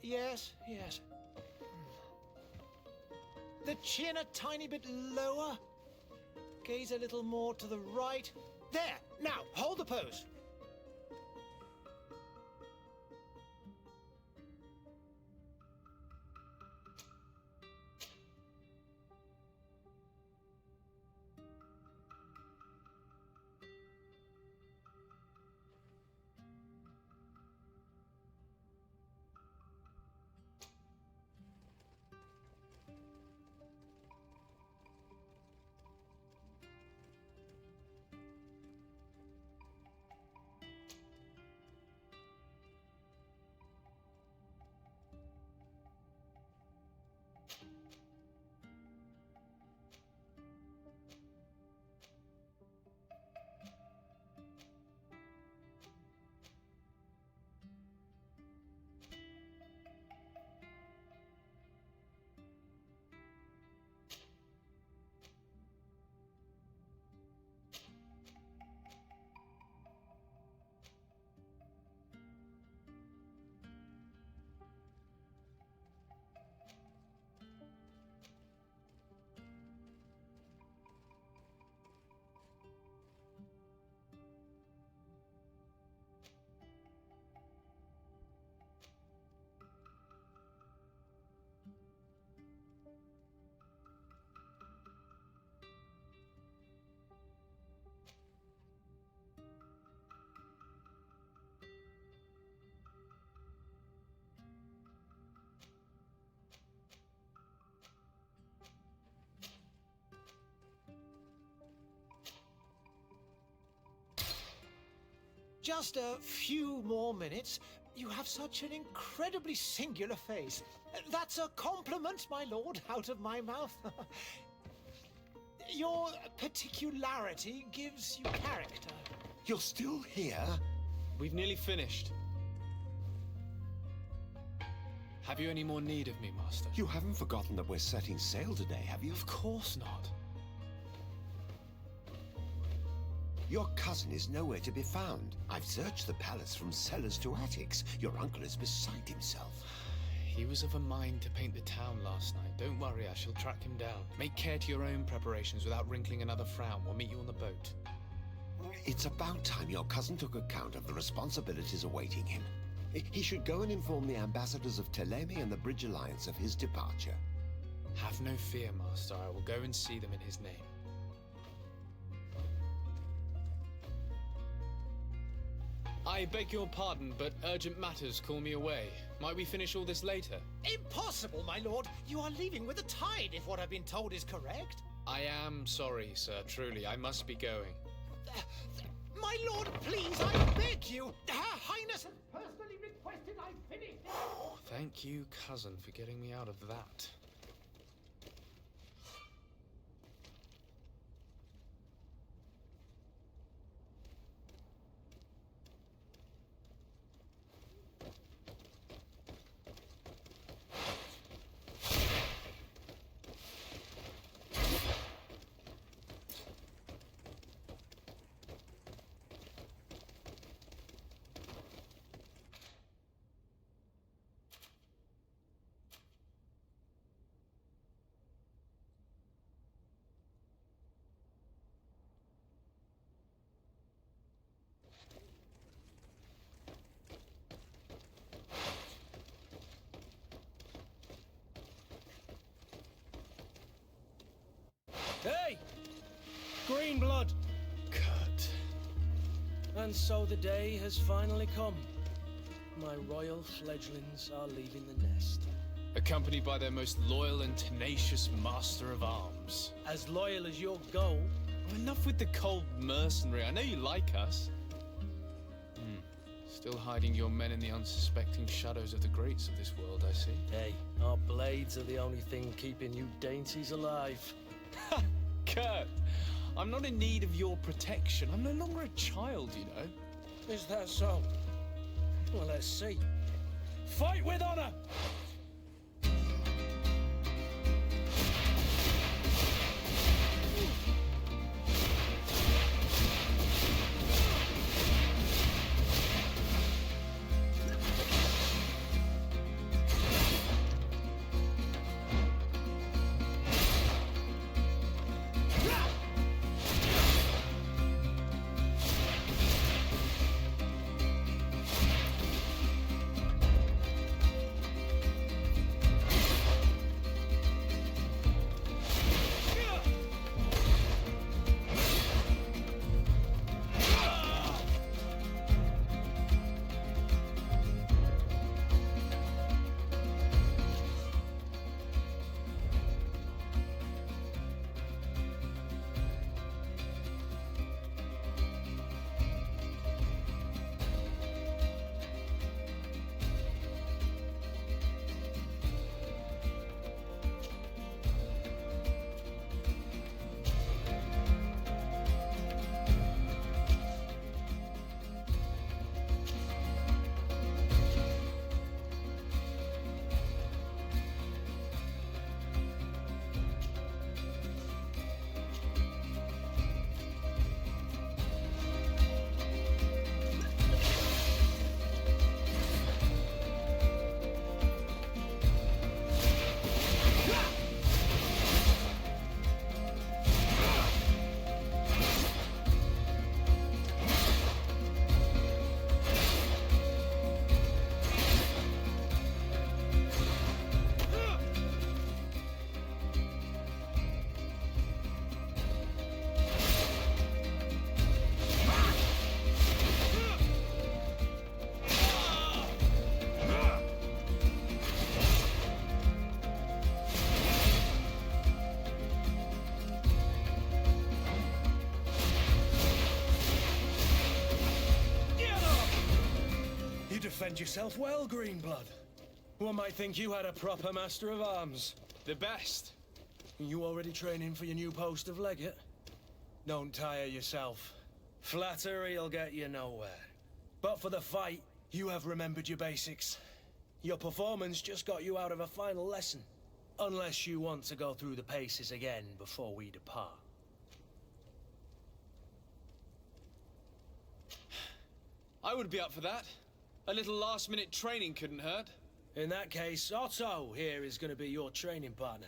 Yes, yes. The chin a tiny bit lower. Gaze a little more to the right. There! Now, hold the pose. Just a few more minutes. You have such an incredibly singular face. That's a compliment, my lord, out of my mouth. Your particularity gives you character. You're still here? We've nearly finished. Have you any more need of me, Master? You haven't forgotten that we're setting sail today, have you? Of course not. Your cousin is nowhere to be found. I've searched the palace from cellars to attics. Your uncle is beside himself. He was of a mind to paint the town last night. Don't worry, I shall track him down. Make care to your own preparations without wrinkling another frown. We'll meet you on the boat. It's about time your cousin took account of the responsibilities awaiting him. He should go and inform the ambassadors of Telemi and the Bridge Alliance of his departure. Have no fear, Master. I will go and see them in his name. I beg your pardon, but urgent matters call me away. Might we finish all this later? Impossible, my lord. You are leaving with the tide, if what I've been told is correct. I am sorry, sir. Truly, I must be going. My lord, please, I beg you. Her Highness has personally requested I finish. Thank you, cousin, for getting me out of that. Hey! Green blood! Kurt. And so the day has finally come. My royal fledglings are leaving the nest. Accompanied by their most loyal and tenacious master of arms. As loyal as your goal. Oh, enough with the cold mercenary. I know you like us. Still hiding your men in the unsuspecting shadows of the greats of this world, I see. Hey, our blades are the only thing keeping you dainties alive. Kurt, I'm not in need of your protection. I'm no longer a child, you know. Is that so? Well, let's see. Fight with honor! defend yourself well, Greenblood. One might think you had a proper master of arms. The best. You already training for your new post of legate? Don't tire yourself. Flattery'll get you nowhere. But for the fight, you have remembered your basics. Your performance just got you out of a final lesson. Unless you want to go through the paces again before we depart. I would be up for that. A little last-minute training couldn't hurt. In that case, Otto here is going to be your training partner.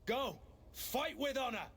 Go! Fight with honor!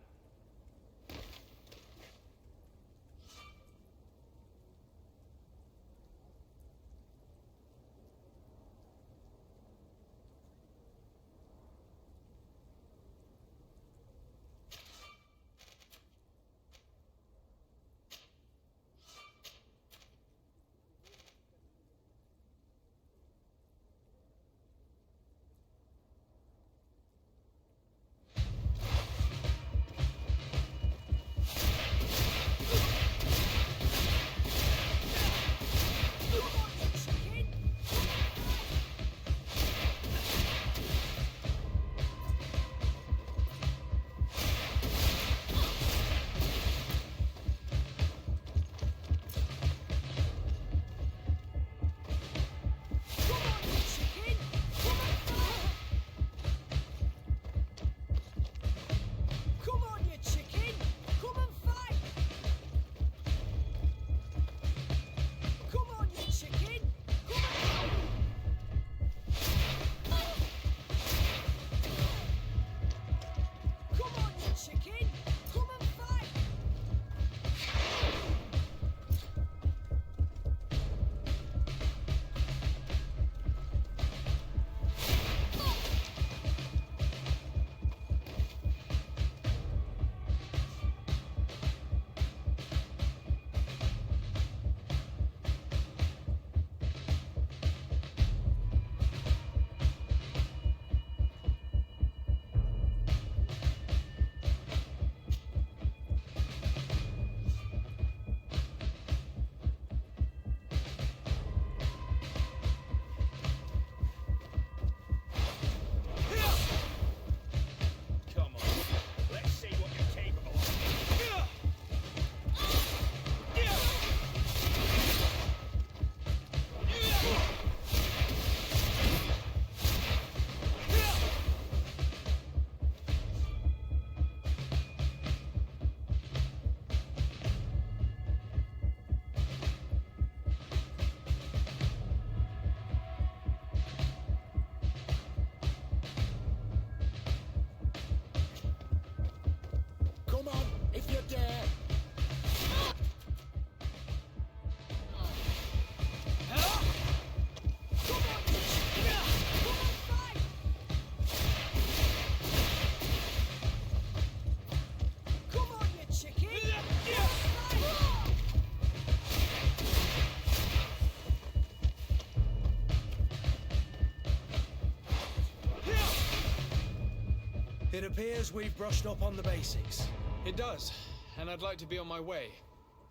It appears we've brushed up on the basics. It does, and I'd like to be on my way.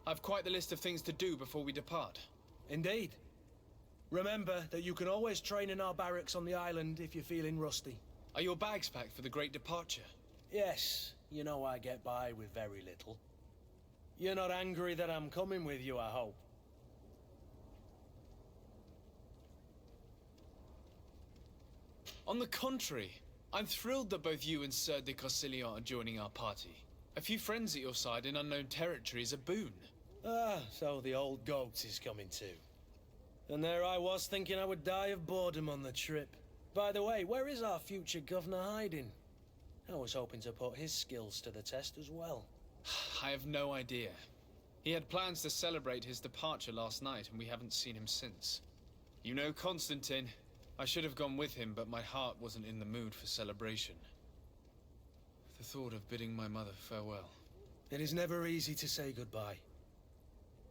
I've quite the list of things to do before we depart. Indeed. Remember that you can always train in our barracks on the island if you're feeling rusty. Are your bags packed for the great departure? Yes, you know I get by with very little. You're not angry that I'm coming with you, I hope. On the contrary, I'm thrilled that both you and Sir de Corsilion are joining our party. A few friends at your side in unknown territory is a boon. Ah, so the old goat is coming too. And there I was thinking I would die of boredom on the trip. By the way, where is our future governor hiding? I was hoping to put his skills to the test as well. I have no idea. He had plans to celebrate his departure last night, and we haven't seen him since. You know Constantine. I should have gone with him, but my heart wasn't in the mood for celebration. The thought of bidding my mother farewell. It is never easy to say goodbye.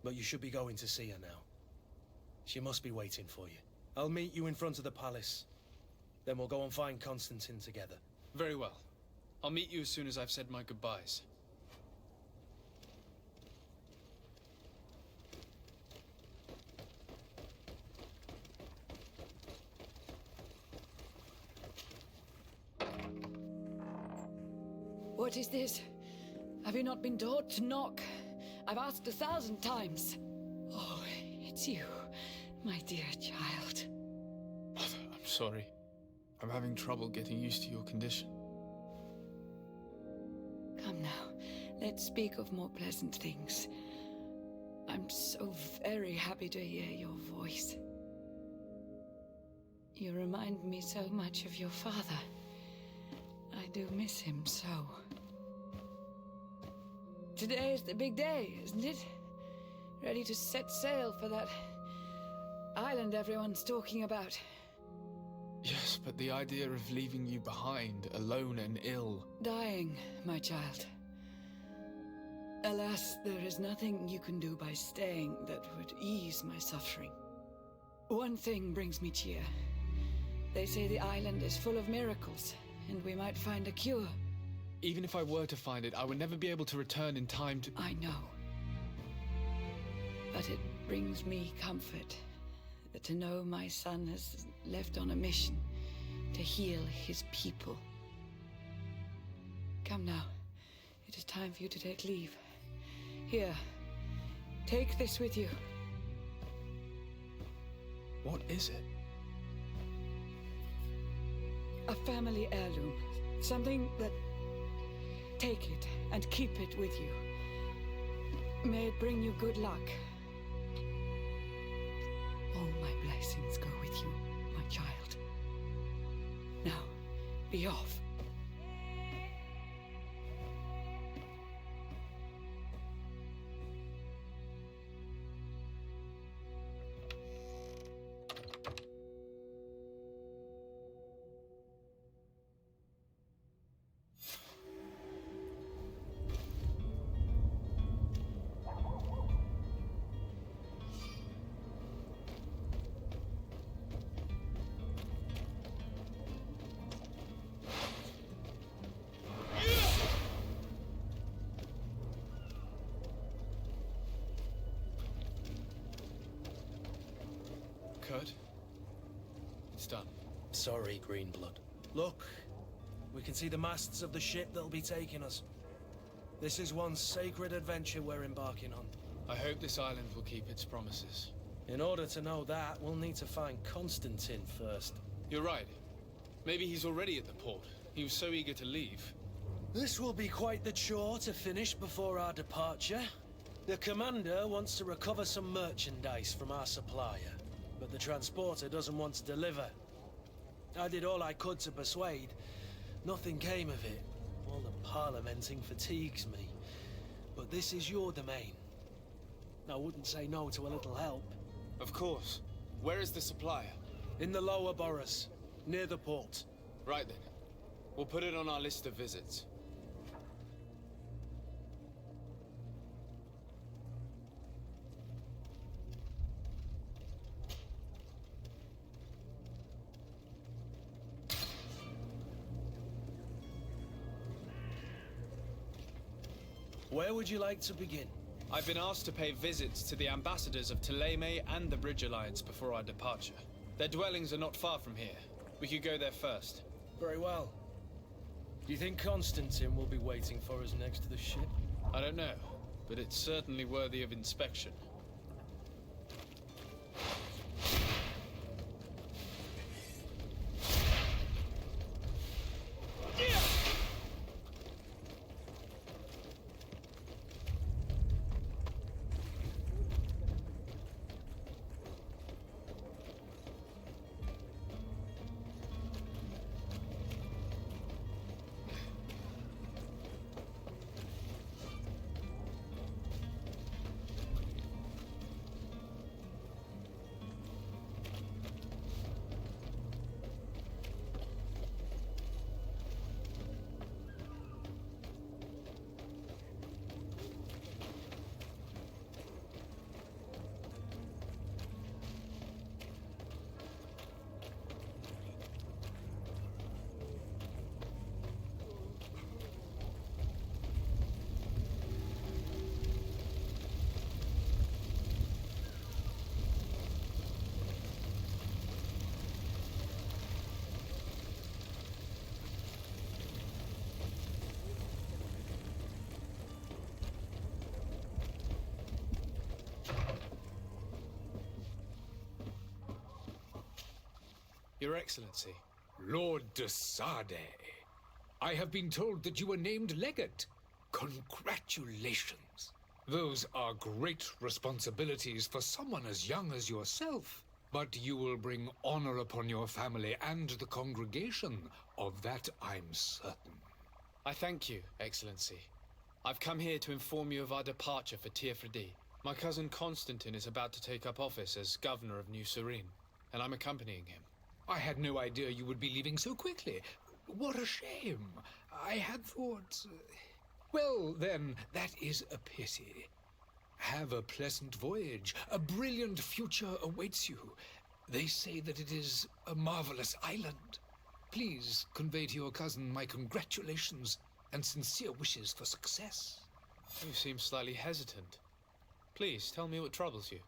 But you should be going to see her now. She must be waiting for you. I'll meet you in front of the palace. Then we'll go and find Constantine together. Very well. I'll meet you as soon as I've said my goodbyes. What is this? Have you not been taught to knock? I've asked 1,000 times. Oh, it's you, my dear child. Mother, I'm sorry. I'm having trouble getting used to your condition. Come now, let's speak of more pleasant things. I'm so very happy to hear your voice. You remind me so much of your father. I do miss him so. Today is the big day, isn't it? Ready to set sail for that island everyone's talking about. Yes, but the idea of leaving you behind, alone and ill... Dying, my child. Alas, there is nothing you can do by staying that would ease my suffering. One thing brings me cheer. They say the island is full of miracles, and we might find a cure. Even if I were to find it, I would never be able to return in time to... I know. But it brings me comfort to know my son has left on a mission to heal his people. Come now. It is time for you to take leave. Here, take this with you. What is it? A family heirloom. Something that... Take it and keep it with you. May it bring you good luck. All my blessings go with you, my child. Now, be off. Kurt? It's done. Sorry, Greenblood. Look, we can see the masts of the ship that'll be taking us. This is one sacred adventure we're embarking on. I hope this island will keep its promises. In order to know that, we'll need to find Constantine first. You're right. Maybe he's already at the port. He was so eager to leave. This will be quite the chore to finish before our departure. The commander wants to recover some merchandise from our supplier, but the transporter doesn't want to deliver. I did all I could to persuade. Nothing came of it. All the parliamenting fatigues me. But this is your domain. I wouldn't say no to a little help. Of course. Where is the supplier? In the lower boroughs, near the port. Right then. We'll put it on our list of visits. Where would you like to begin? I've been asked to pay visits to the ambassadors of Thélème and the Bridge Alliance before our departure. Their dwellings are not far from here. We could go there first. Very well. Do you think Constantine will be waiting for us next to the ship? I don't know, but it's certainly worthy of inspection. Your Excellency. Lord de Sade, I have been told that you were named legate. Congratulations. Those are great responsibilities for someone as young as yourself. But you will bring honor upon your family and the congregation. Of that I'm certain. I thank you, Excellency. I've come here to inform you of our departure for Tirfredi. My cousin Constantine is about to take up office as governor of New Serene, and I'm accompanying him. I had no idea you would be leaving so quickly. What a shame. I had thought... Well, then, that is a pity. Have a pleasant voyage. A brilliant future awaits you. They say that it is a marvelous island. Please convey to your cousin my congratulations and sincere wishes for success. You seem slightly hesitant. Please, tell me what troubles you.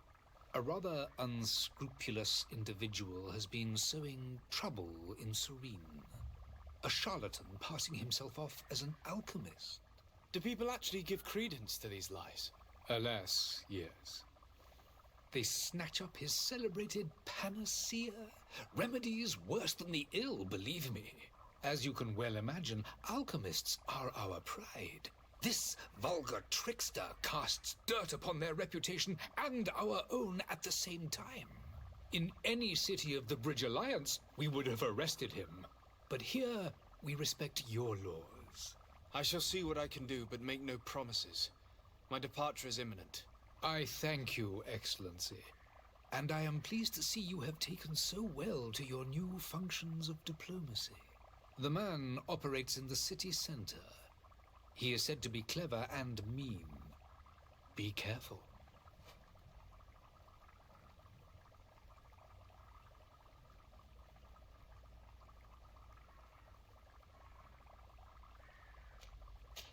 A rather unscrupulous individual has been sowing trouble in Serene. A charlatan passing himself off as an alchemist. Do people actually give credence to these lies? Alas, yes. They snatch up his celebrated panacea. Remedies worse than the ill, believe me. As you can well imagine, alchemists are our pride. This vulgar trickster casts dirt upon their reputation and our own at the same time. In any city of the Bridge Alliance, we would have arrested him. But here, we respect your laws. I shall see what I can do, but make no promises. My departure is imminent. I thank you, Excellency. And I am pleased to see you have taken so well to your new functions of diplomacy. The man operates in the city center. He is said to be clever and mean. Be careful.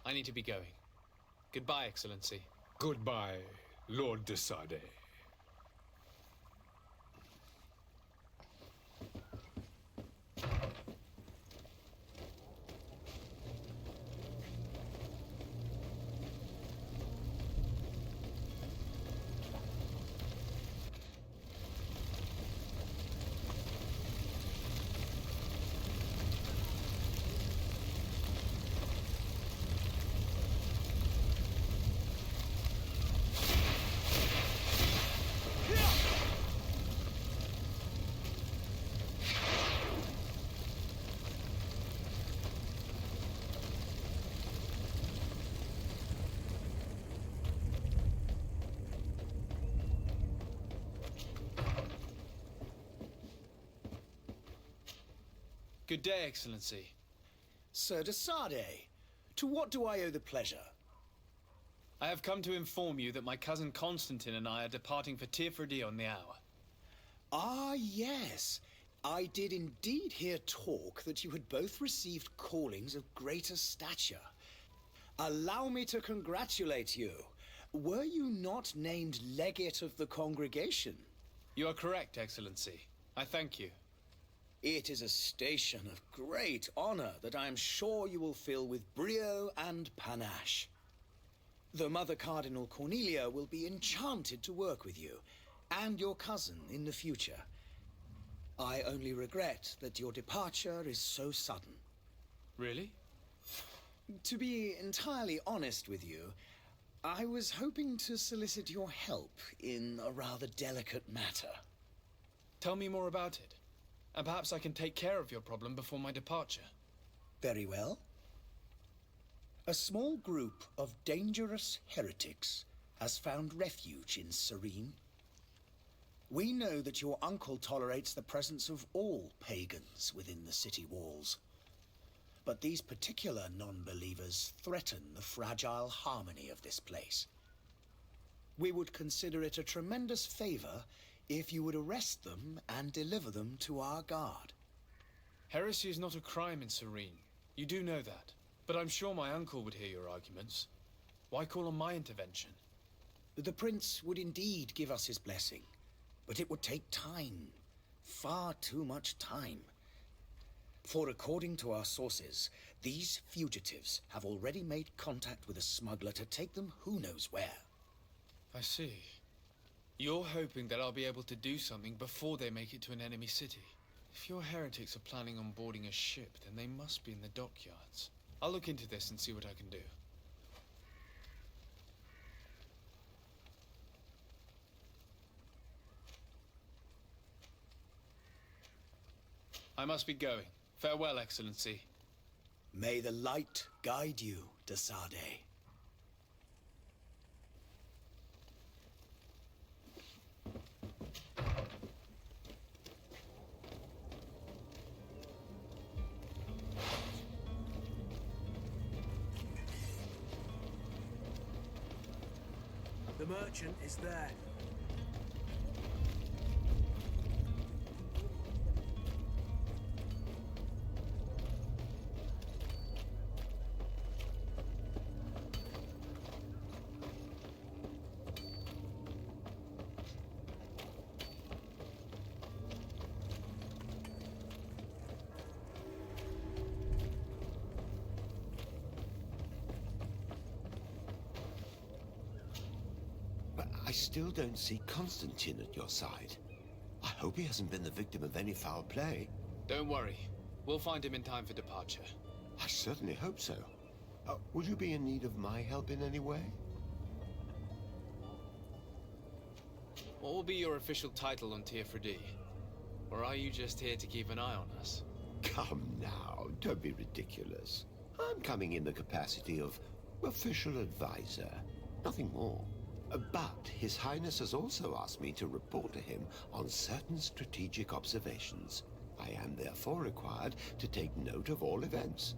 I need to be going. Goodbye, Excellency. Goodbye, Lord de Sade. Good day, Excellency. Sir de Sade, to what do I owe the pleasure? I have come to inform you that my cousin Constantine and I are departing for Tirfredi on the hour. Ah, yes. I did indeed hear talk that you had both received callings of greater stature. Allow me to congratulate you. Were you not named legate of the congregation? You are correct, Excellency. I thank you. It is a station of great honor that I am sure you will fill with brio and panache. The Mother Cardinal Cornelia will be enchanted to work with you, and your cousin in the future. I only regret that your departure is so sudden. Really? To be entirely honest with you, I was hoping to solicit your help in a rather delicate matter. Tell me more about it. And perhaps I can take care of your problem before my departure. Very well. A small group of dangerous heretics has found refuge in Serene. We know that your uncle tolerates the presence of all pagans within the city walls. But these particular non-believers threaten the fragile harmony of this place. We would consider it a tremendous favor if you would arrest them and deliver them to our guard. Heresy is not a crime in Serene. You do know that. But I'm sure my uncle would hear your arguments. Why call on my intervention? The prince would indeed give us his blessing, but it would take time. Far too much time. For according to our sources, these fugitives have already made contact with a smuggler to take them who knows where. I see. You're hoping that I'll be able to do something before they make it to an enemy city. If your heretics are planning on boarding a ship, then they must be in the dockyards. I'll look into this and see what I can do. I must be going. Farewell, Excellency. May the light guide you, de Sade. The merchant is there. But I still don't see Constantine at your side. I hope he hasn't been the victim of any foul play. Don't worry. We'll find him in time for departure. I certainly hope so. Would you be in need of my help in any way? What will be your official title on Teofredi? Or are you just here to keep an eye on us? Come now, don't be ridiculous. I'm coming in the capacity of official advisor, nothing more. But His Highness has also asked me to report to him on certain strategic observations. I am therefore required to take note of all events,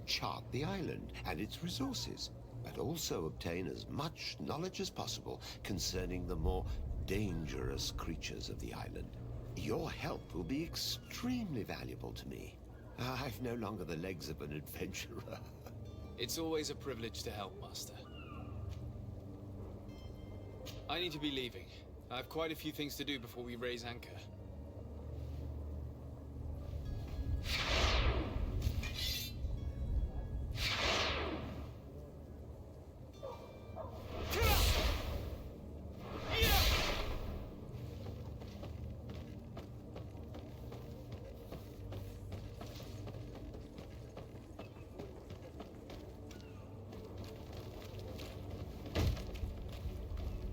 chart the island and its resources, but also obtain as much knowledge as possible concerning the more dangerous creatures of the island. Your help will be extremely valuable to me. I've no longer the legs of an adventurer. It's always a privilege to help, Master. I need to be leaving. I have quite a few things to do before we raise anchor.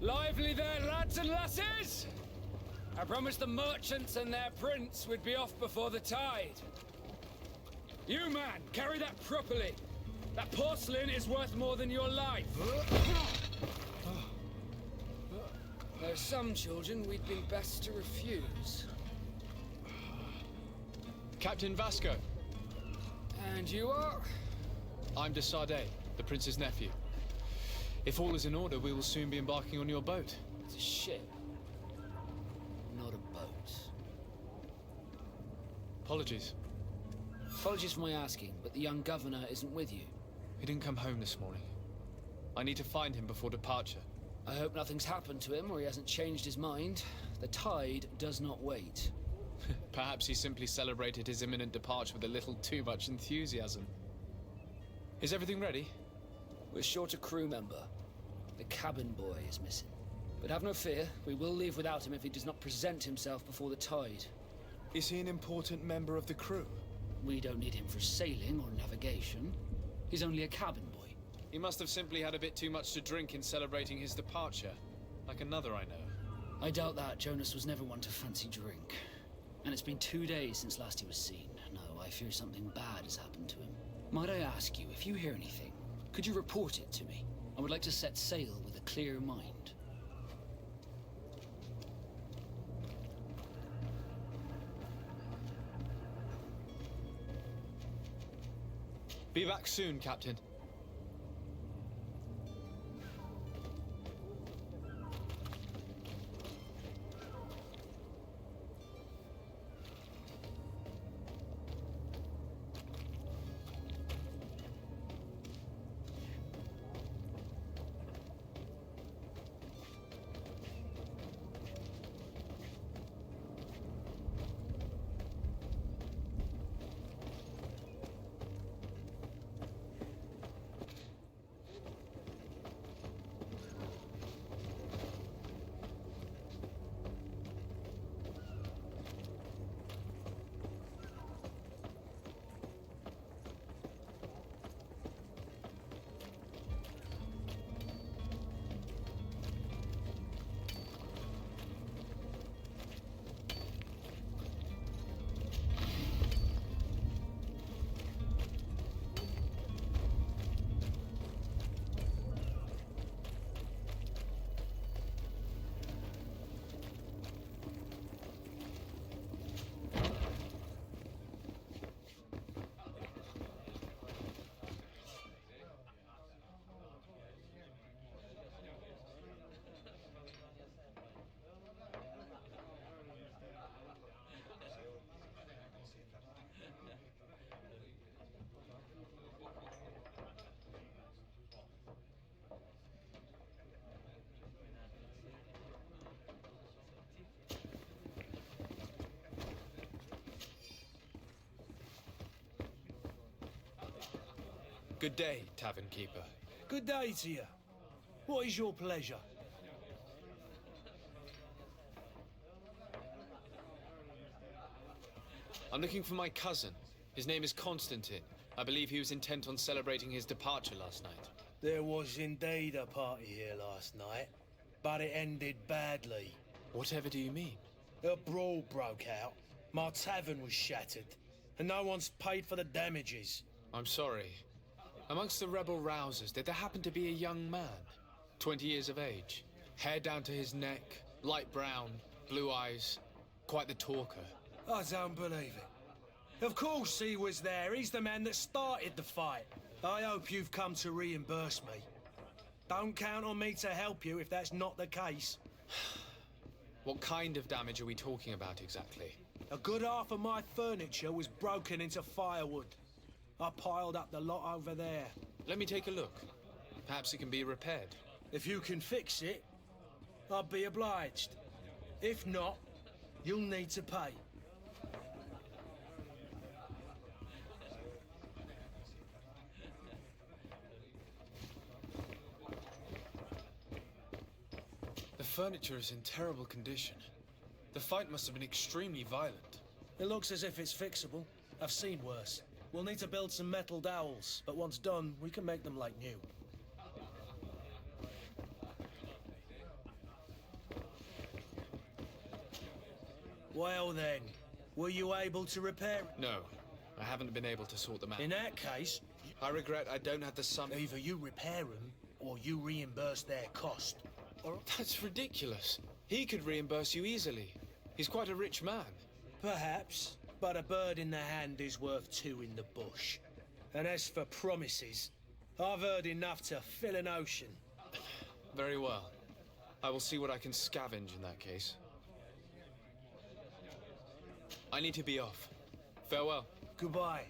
Lively there, lads and lasses! I promised the merchants and their prince we'd be off before the tide. You, man, carry that properly. That porcelain is worth more than your life. There are some children we'd be best to refuse. Captain Vasco. And you are? I'm de Sade, the prince's nephew. If all is in order, we will soon be embarking on your boat. It's a ship, not a boat. Apologies. Apologies for my asking, but the young governor isn't with you. He didn't come home this morning. I need to find him before departure. I hope nothing's happened to him or he hasn't changed his mind. The tide does not wait. Perhaps he simply celebrated his imminent departure with a little too much enthusiasm. Is everything ready? We're short a crew member. The cabin boy is missing. But have no fear, we will leave without him if he does not present himself before the tide. Is he an important member of the crew? We don't need him for sailing or navigation. He's only a cabin boy. He must have simply had a bit too much to drink in celebrating his departure. Like another I know. I doubt that. Jonas was never one to fancy drink. And it's been 2 days since last he was seen. No, I fear something bad has happened to him. Might I ask you, if you hear anything, could you report it to me? I would like to set sail with a clear mind. Be back soon, Captain. Good day, tavern keeper. Good day to you. What is your pleasure? I'm looking for my cousin. His name is Constantine. I believe he was intent on celebrating his departure last night. There was indeed a party here last night, but it ended badly. Whatever do you mean? A brawl broke out. My tavern was shattered, and no one's paid for the damages. I'm sorry. Amongst the rebel rousers, did there happen to be a young man? 20 years of age. Hair down to his neck, light brown, blue eyes. Quite the talker. I don't believe it. Of course he was there. He's the man that started the fight. I hope you've come to reimburse me. Don't count on me to help you if that's not the case. What kind of damage are we talking about exactly? A good half of my furniture was broken into firewood. I piled up the lot over there. Let me take a look. Perhaps it can be repaired. If you can fix it, I'll be obliged. If not, you'll need to pay. The furniture is in terrible condition. The fight must have been extremely violent. It looks as if it's fixable. I've seen worse. We'll need to build some metal dowels, but once done, we can make them like new. Well then, were you able to repair it? No, I haven't been able to sort them out. In that case, I regret I don't have the sum. either you repair them, or you reimburse their cost. That's ridiculous. He could reimburse you easily. He's quite a rich man. Perhaps, but a bird in the hand is worth two in the bush. And as for promises, I've heard enough to fill an ocean. Very well. I will see what I can scavenge in that case. I need to be off. Farewell. Goodbye.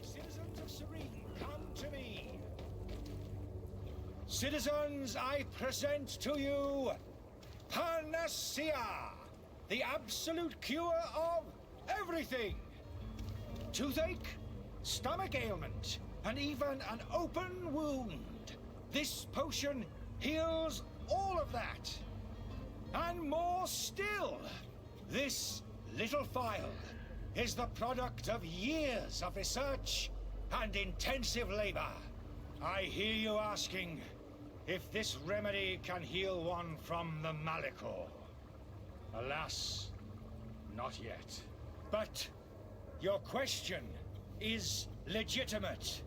Citizens of Serene, come to me. Citizens, I present to you Panacea, the absolute cure of everything. Toothache, stomach ailment, and even an open wound. This potion heals all of that. And more still, this little phial is the product of years of research and intensive labor. I hear you asking if this remedy can heal one from the Malachor. Alas, not yet. But your question is legitimate.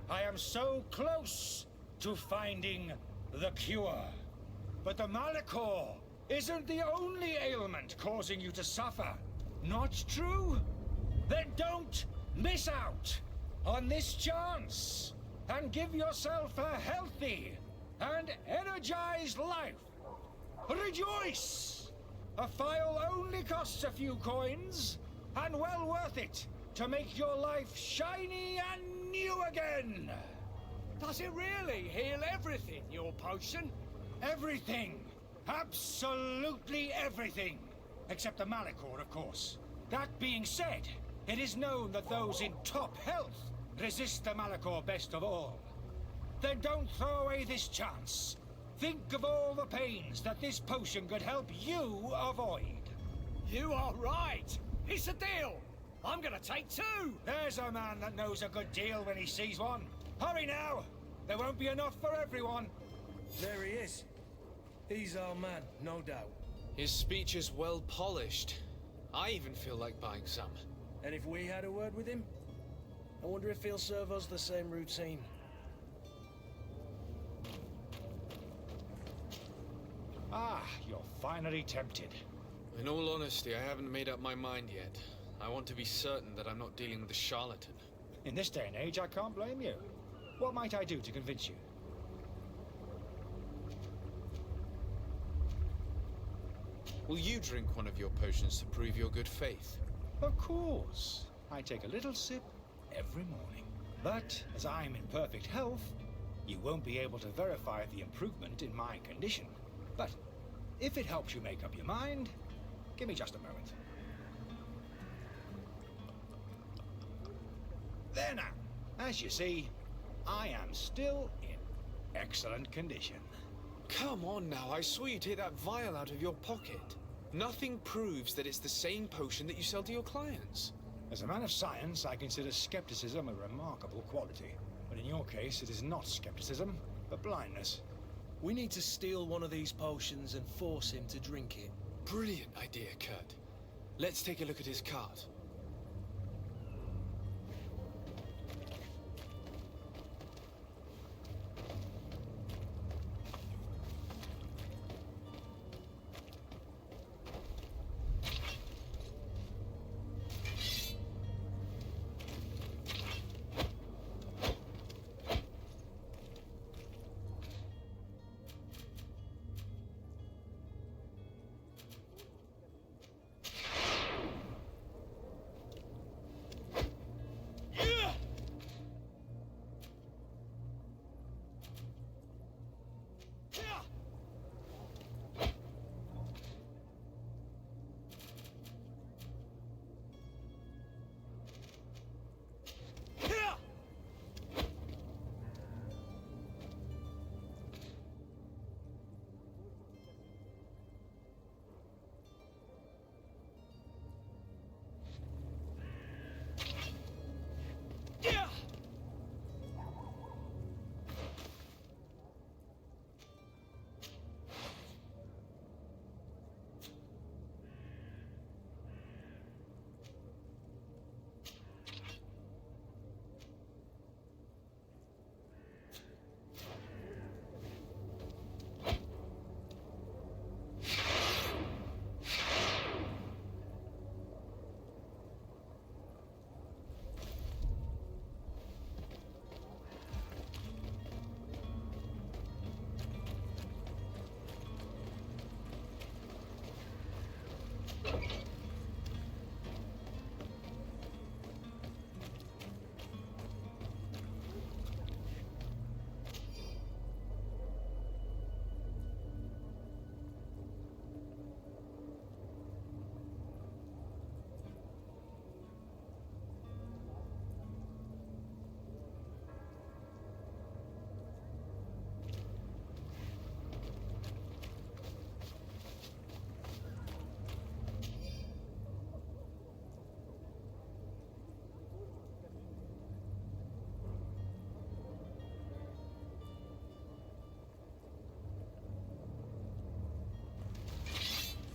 I am so close to finding the cure. But the Malachor isn't the only ailment causing you to suffer. Not true? Then don't miss out on this chance and give yourself a healthy and energized life. Rejoice! A phial only costs a few coins, and well worth it to make your life shiny and new again. Does it really heal everything, your potion? Everything. Absolutely everything. except the Malachor, of course. That being said, it is known that those in top health resist the Malachor best of all. Then don't throw away this chance. Think of all the pains that this potion could help you avoid. You are right. It's a deal. I'm gonna take 2. There's a man that knows a good deal when he sees one. Hurry now. There won't be enough for everyone. There he is. He's our man, no doubt. His speech is well polished. I even feel like buying some. And if we had a word with him? I wonder if he'll serve us the same routine. Ah, you're finally tempted. In all honesty, I haven't made up my mind yet. I want to be certain that I'm not dealing with a charlatan. In this day and age, I can't blame you. What might I do to convince you? Will you drink one of your potions to prove your good faith? Of course. I take a little sip every morning. But as I'm in perfect health, you won't be able to verify the improvement in my condition. But if it helps you make up your mind, give me just a moment. There now. As you see, I am still in excellent condition. Come on now, I saw you take that vial out of your pocket. Nothing proves that it's the same potion that you sell to your clients. As a man of science, I consider skepticism a remarkable quality. But in your case, it is not skepticism, but blindness. We need to steal one of these potions and force him to drink it. Brilliant idea, Kurt. Let's take a look at his cart.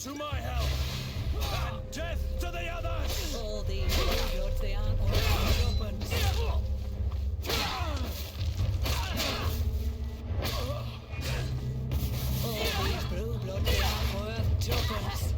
To my help! And death to the others! All these blue-bloods, they aren't worth tuppence. All these blue-bloods, they aren't worth tuppence.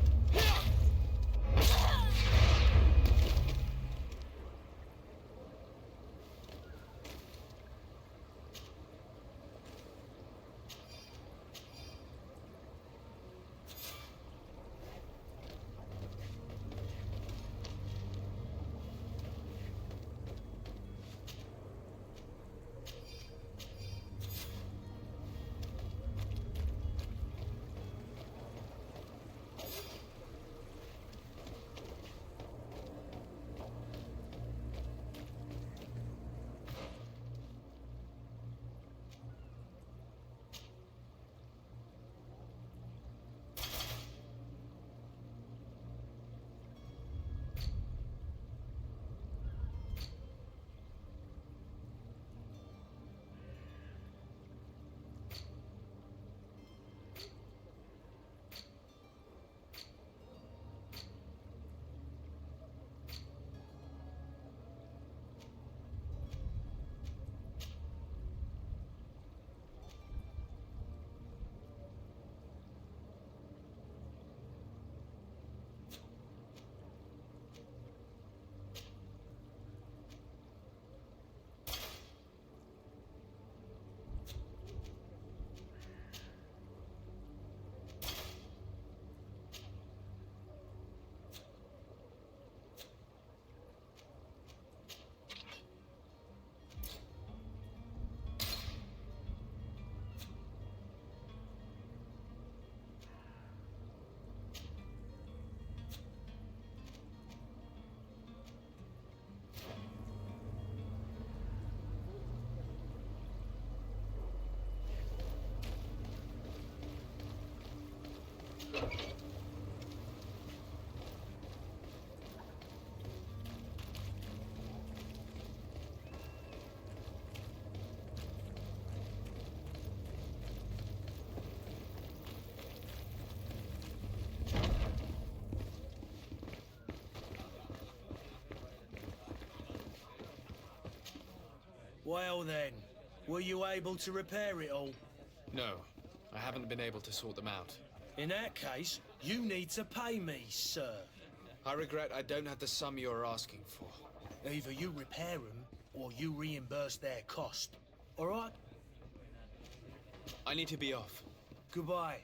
Well then, were you able to repair it all? No, I haven't been able to sort them out. In that case, you need to pay me, sir. I regret I don't have the sum you are asking for. Either you repair them, or you reimburse their cost. All right? I need to be off. Goodbye.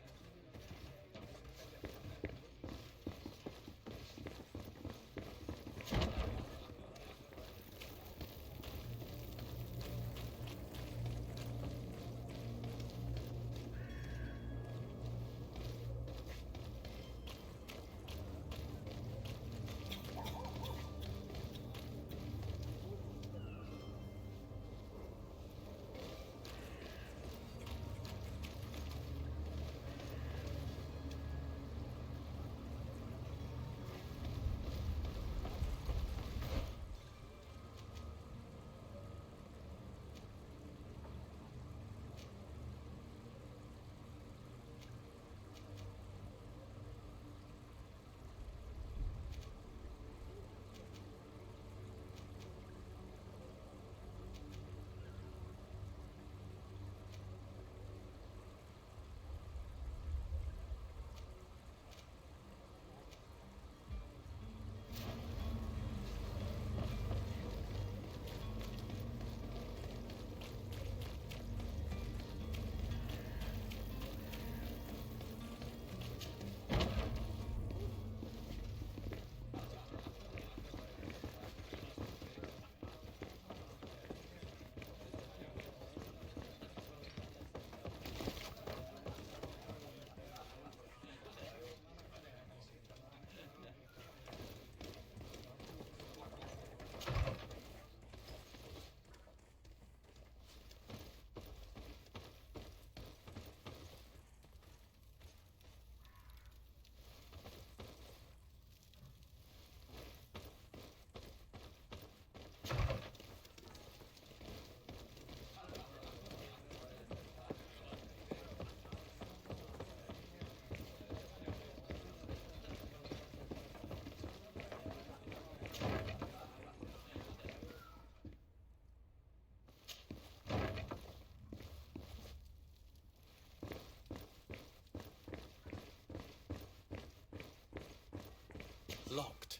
Locked.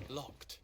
Locked.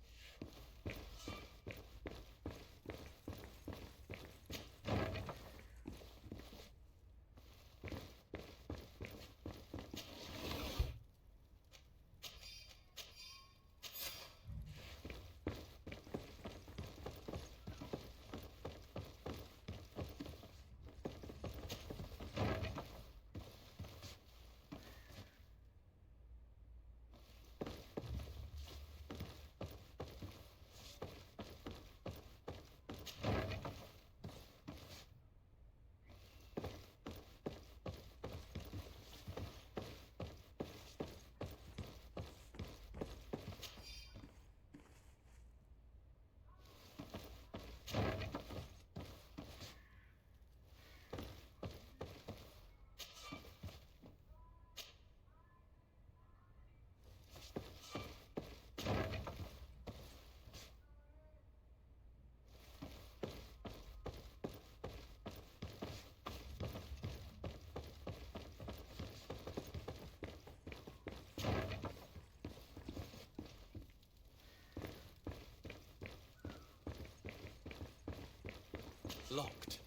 Locked.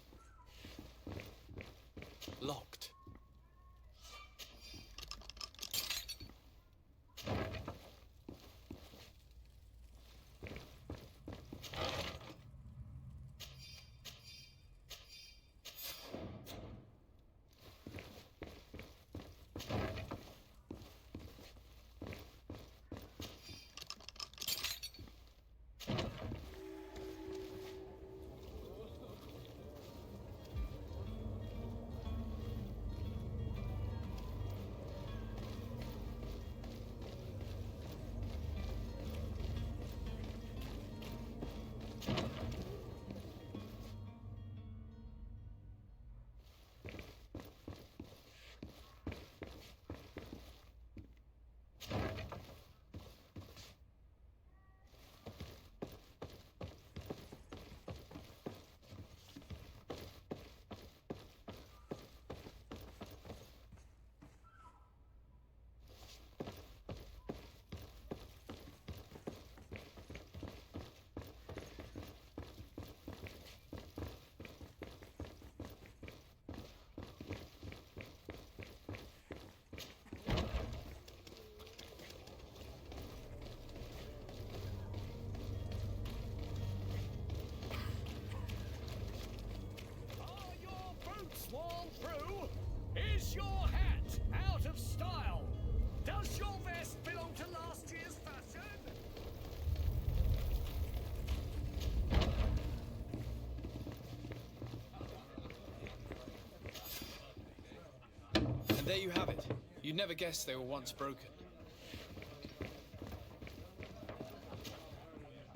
Locked. there you have it. You'd never guess they were once broken.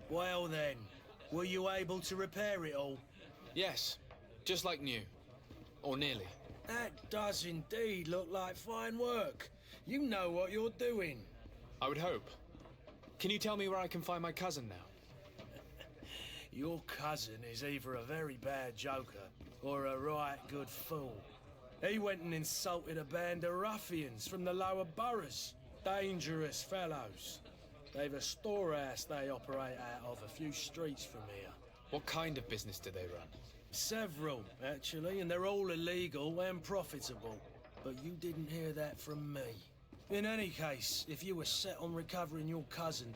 Well then, were you able to repair it all? Yes, just like new. Or nearly. That does indeed look like fine work. You know what you're doing. I would hope. Can you tell me where I can find my cousin now? Your cousin is either a very bad joker or a right good fool. He went and insulted a band of ruffians from the lower boroughs. Dangerous fellows. They've a storehouse they operate out of a few streets from here. What kind of business do they run? Several, actually, and they're all illegal and profitable. But you didn't hear that from me. In any case, if you were set on recovering your cousin,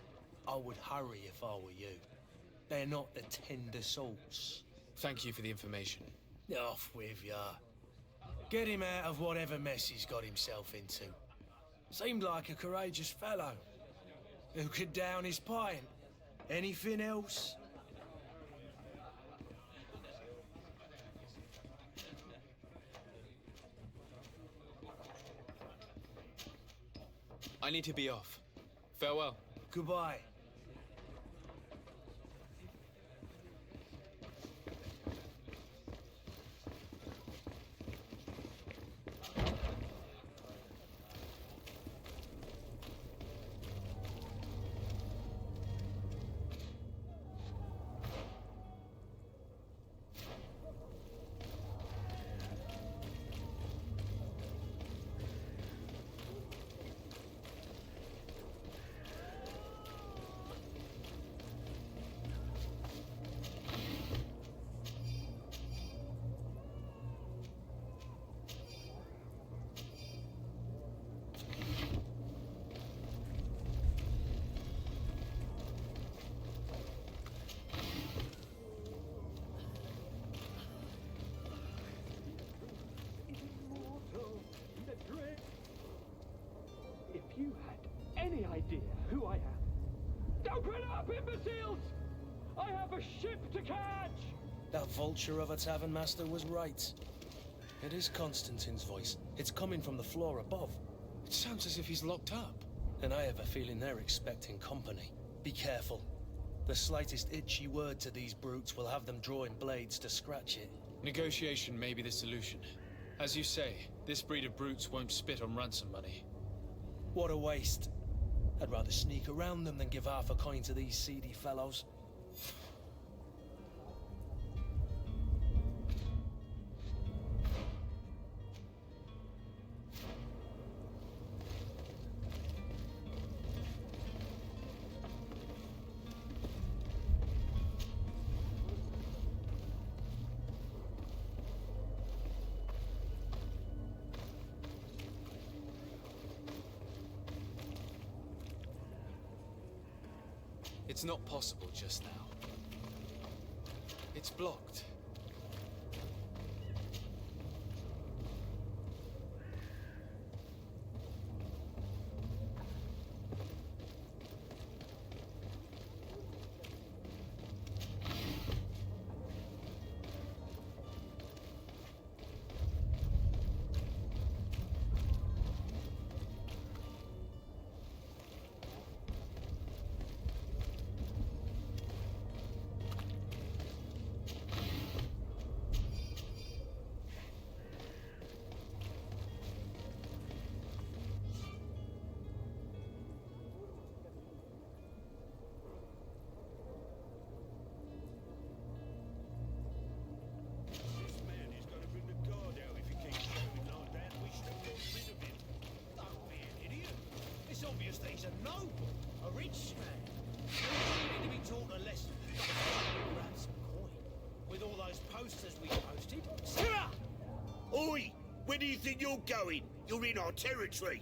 I would hurry if I were you. They're not the tender sorts. Thank you for the information. Off with ya. Get him out of whatever mess he's got himself into. Seemed like a courageous fellow. Who could down his pint? Anything else? I need to be off. Farewell. Goodbye. If you had any idea who I am. Open up, imbeciles! I have a ship to catch! That vulture of a tavern master was right. It is Constantine's voice. It's coming from the floor above. It sounds as if he's locked up. And I have a feeling they're expecting company. Be careful. The slightest itchy word to these brutes will have them drawing blades to scratch it. Negotiation may be the solution. As you say, this breed of brutes won't spit on ransom money. What a waste. I'd rather sneak around them than give half a coin to these seedy fellows. It's not possible just now. It's blocked. Obvious that he's a noble, a rich man. You need to be taught a lesson. Grab some coin. With all those posters we posted. Sarah! Oi! Where do you think you're going? You're in our territory.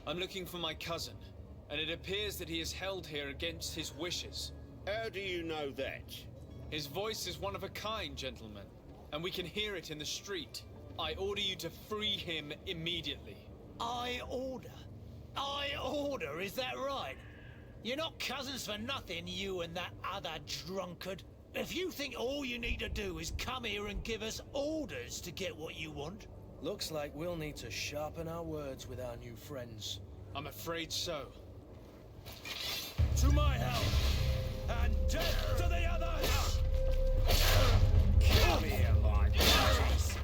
I'm looking for my cousin, and it appears that he is held here against his wishes. How do you know that? His voice is one of a kind, gentlemen, and we can hear it in the street. I order you to free him immediately. I order? Is that right? You're not cousins for nothing, you and that other drunkard. If you think all you need to do is come here and give us orders to get what you want... Looks like we'll need to sharpen our words with our new friends. I'm afraid so. To my help! And death to the others! Come here, like this.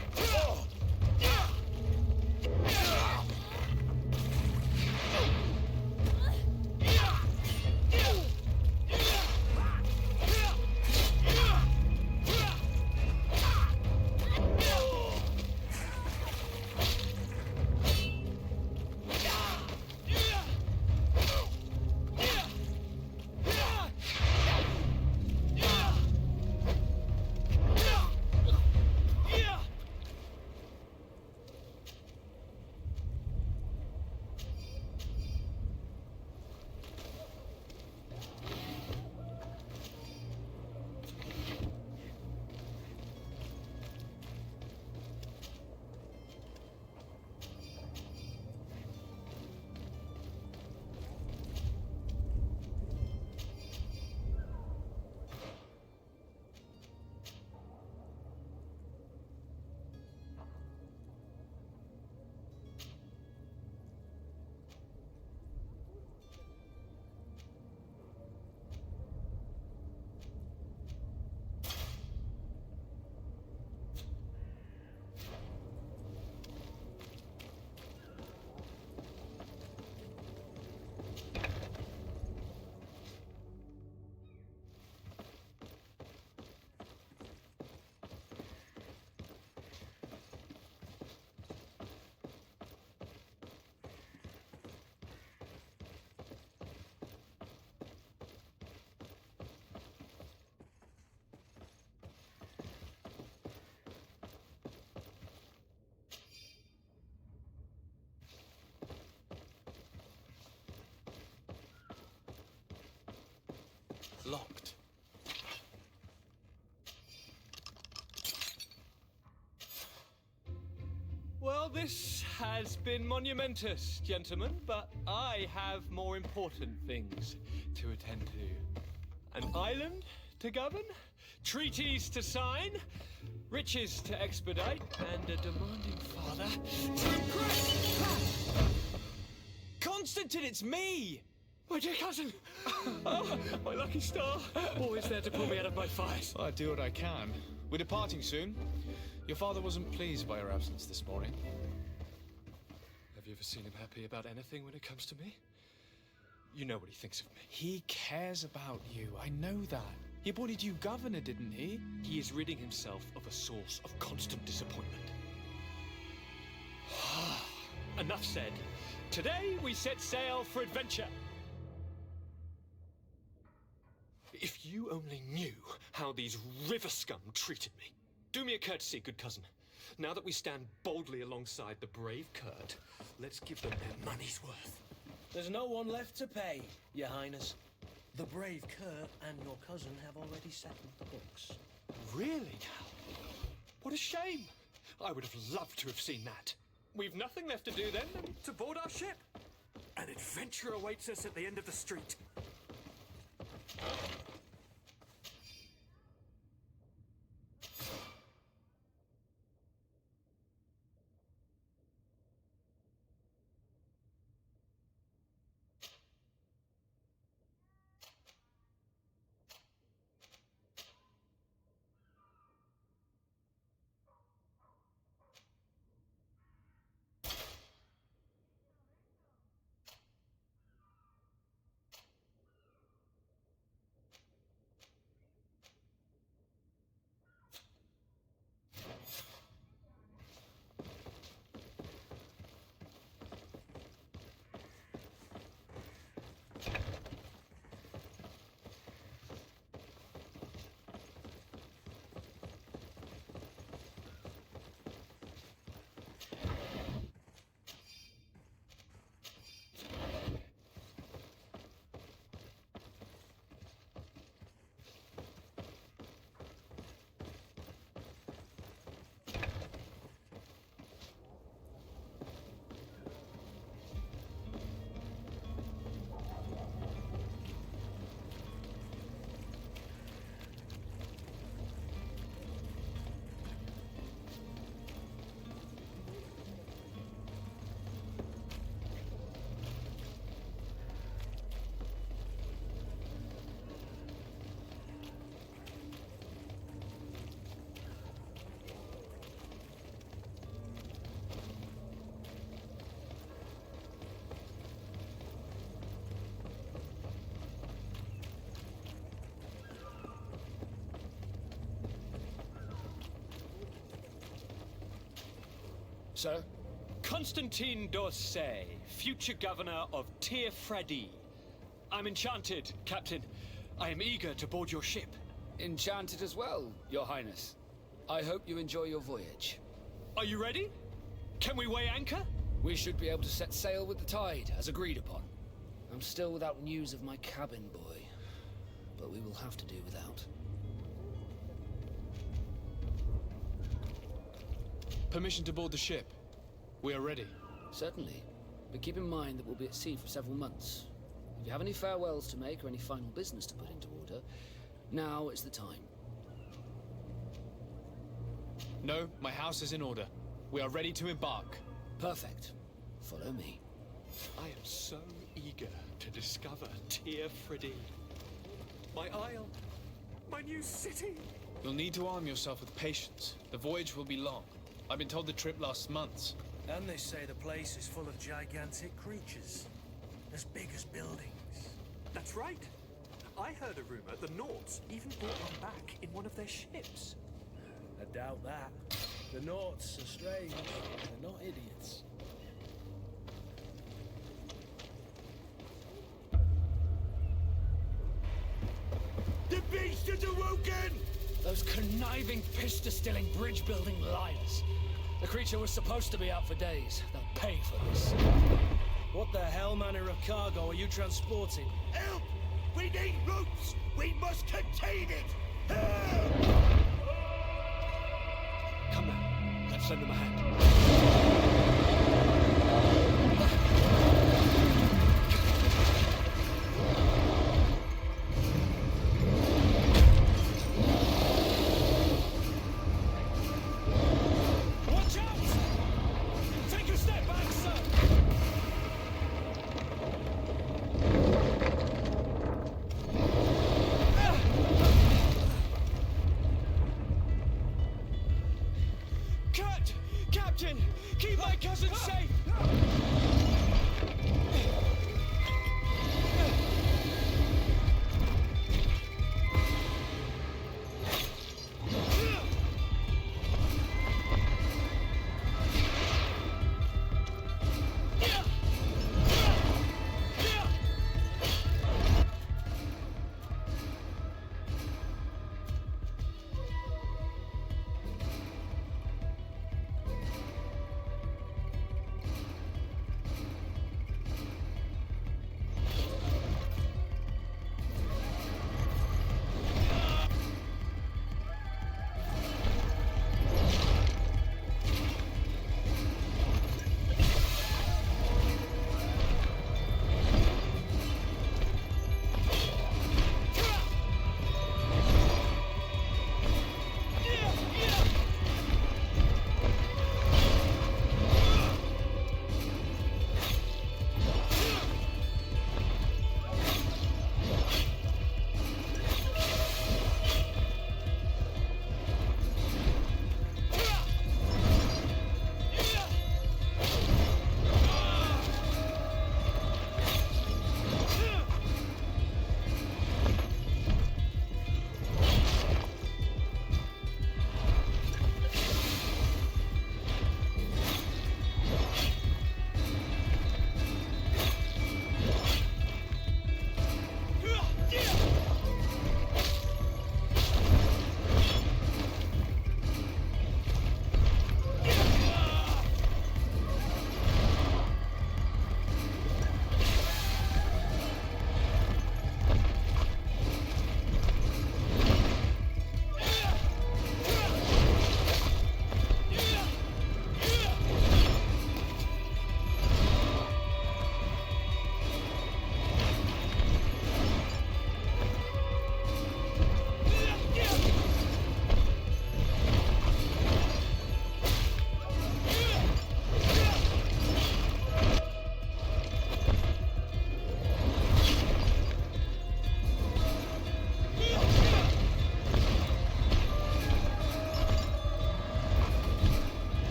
Locked. Well, this has been monumentous, gentlemen, but I have more important things to attend to. An island to govern, treaties to sign, riches to expedite, and a demanding father to impress. Constantine, it's me! My dear cousin! Oh, my lucky star! Always there to pull me out of my fights. I do what I can. We're departing soon. Your father wasn't pleased by your absence this morning. Have you ever seen him happy about anything when it comes to me? You know what he thinks of me. He cares about you. I know that. He appointed you governor, didn't he? He is ridding himself of a source of constant disappointment. Enough said. Today we set sail for adventure. If you only knew how these river scum treated me. Do me a courtesy, good cousin. Now that we stand boldly alongside the brave Kurt, let's give them their money's worth. There's no one left to pay, Your Highness. The brave Kurt and your cousin have already settled the books. Really now? What a shame. I would have loved to have seen that. We've nothing left to do then than to board our ship. An adventure awaits us at the end of the street. Sir? Constantine d'Orsay, future governor of Tir Fredi. I'm enchanted, Captain. I am eager to board your ship. Enchanted as well, Your Highness. I hope you enjoy your voyage. Are you ready? Can we weigh anchor? We should be able to set sail with the tide, as agreed upon. I'm still without news of my cabin boy, but we will have to do without. Permission to board the ship. We are ready. Certainly, but keep in mind that we'll be at sea for several months. If you have any farewells to make or any final business to put into order, now is the time. No, my house is in order. We are ready to embark. Perfect. Follow me. I am so eager to discover Tir Fredi. My isle. My new city. You'll need to arm yourself with patience. The voyage will be long. I've been told the trip lasts months. And they say the place is full of gigantic creatures. As big as buildings. That's right. I heard a rumor the Nauts even brought one back in one of their ships. I doubt that. The Nauts are strange. They're not idiots. The beast has awoken! Those conniving, pista-stilling, bridge-building liars. The creature was supposed to be out for days. They'll pay for this. What the hell manner of cargo are you transporting? Help! We need ropes! We must contain it! Help! Come on, let's lend them a hand. Watch out! Take a step back, sir! Cut! Captain! Keep my cousin safe!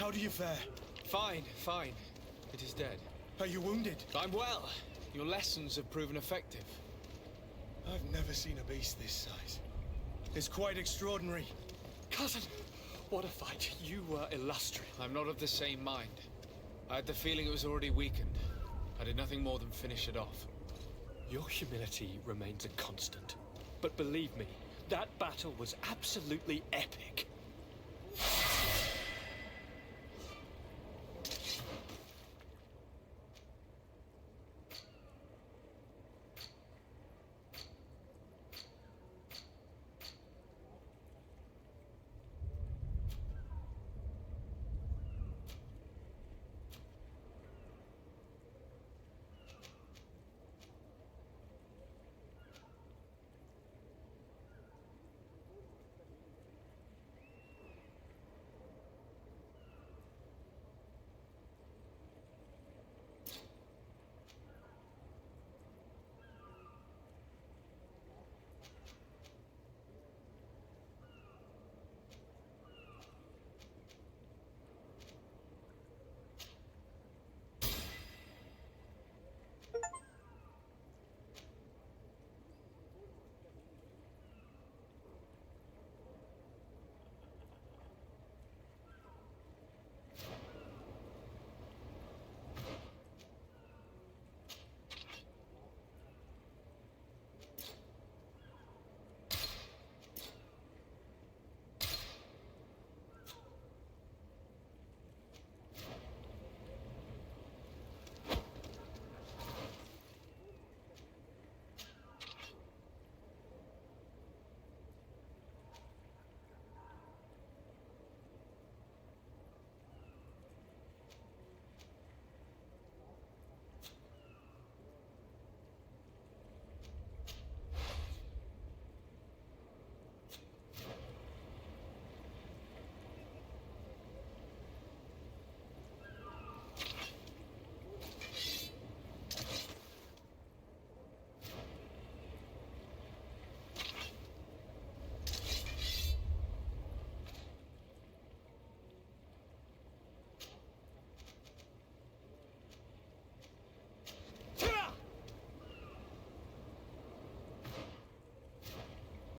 How do you fare? Fine, fine. It is dead. Are you wounded? I'm well. Your lessons have proven effective. I've never seen a beast this size. It's quite extraordinary. Cousin, what a fight. You were illustrious. I'm not of the same mind. I had the feeling it was already weakened. I did nothing more than finish it off. Your humility remains a constant. But believe me, that battle was absolutely epic.